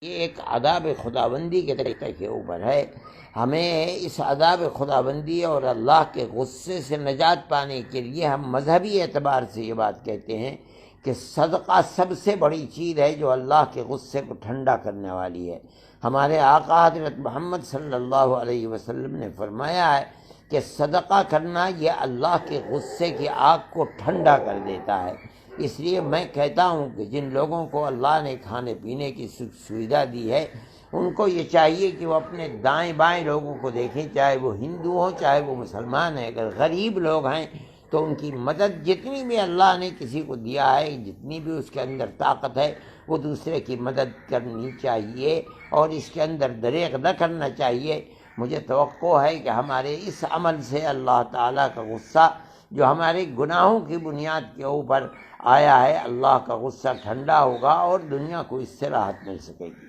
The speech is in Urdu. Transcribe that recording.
یہ ایک عذاب خداوندی کے طریقے کے اوپر ہے. ہمیں اس عذاب خداوندی اور اللہ کے غصے سے نجات پانے کے لیے ہم مذہبی اعتبار سے یہ بات کہتے ہیں کہ صدقہ سب سے بڑی چیز ہے جو اللہ کے غصے کو ٹھنڈا کرنے والی ہے. ہمارے آقا حضرت محمد صلی اللہ علیہ وسلم نے فرمایا ہے کہ صدقہ کرنا یہ اللہ کے غصے کی آگ کو ٹھنڈا کر دیتا ہے. اس لیے میں کہتا ہوں کہ جن لوگوں کو اللہ نے کھانے پینے کی سویدھا دی ہے ان کو یہ چاہیے کہ وہ اپنے دائیں بائیں لوگوں کو دیکھیں، چاہے وہ ہندو ہوں چاہے وہ مسلمان ہیں. اگر غریب لوگ ہیں تو ان کی مدد جتنی بھی اللہ نے کسی کو دیا ہے، جتنی بھی اس کے اندر طاقت ہے، وہ دوسرے کی مدد کرنی چاہیے اور اس کے اندر دریغ نہ کرنا چاہیے. مجھے توقع ہے کہ ہمارے اس عمل سے اللہ تعالیٰ کا غصہ جو ہمارے گناہوں کی بنیاد کے اوپر آیا ہے، اللہ کا غصہ ٹھنڈا ہوگا اور دنیا کو اس سے راحت مل سکے گی.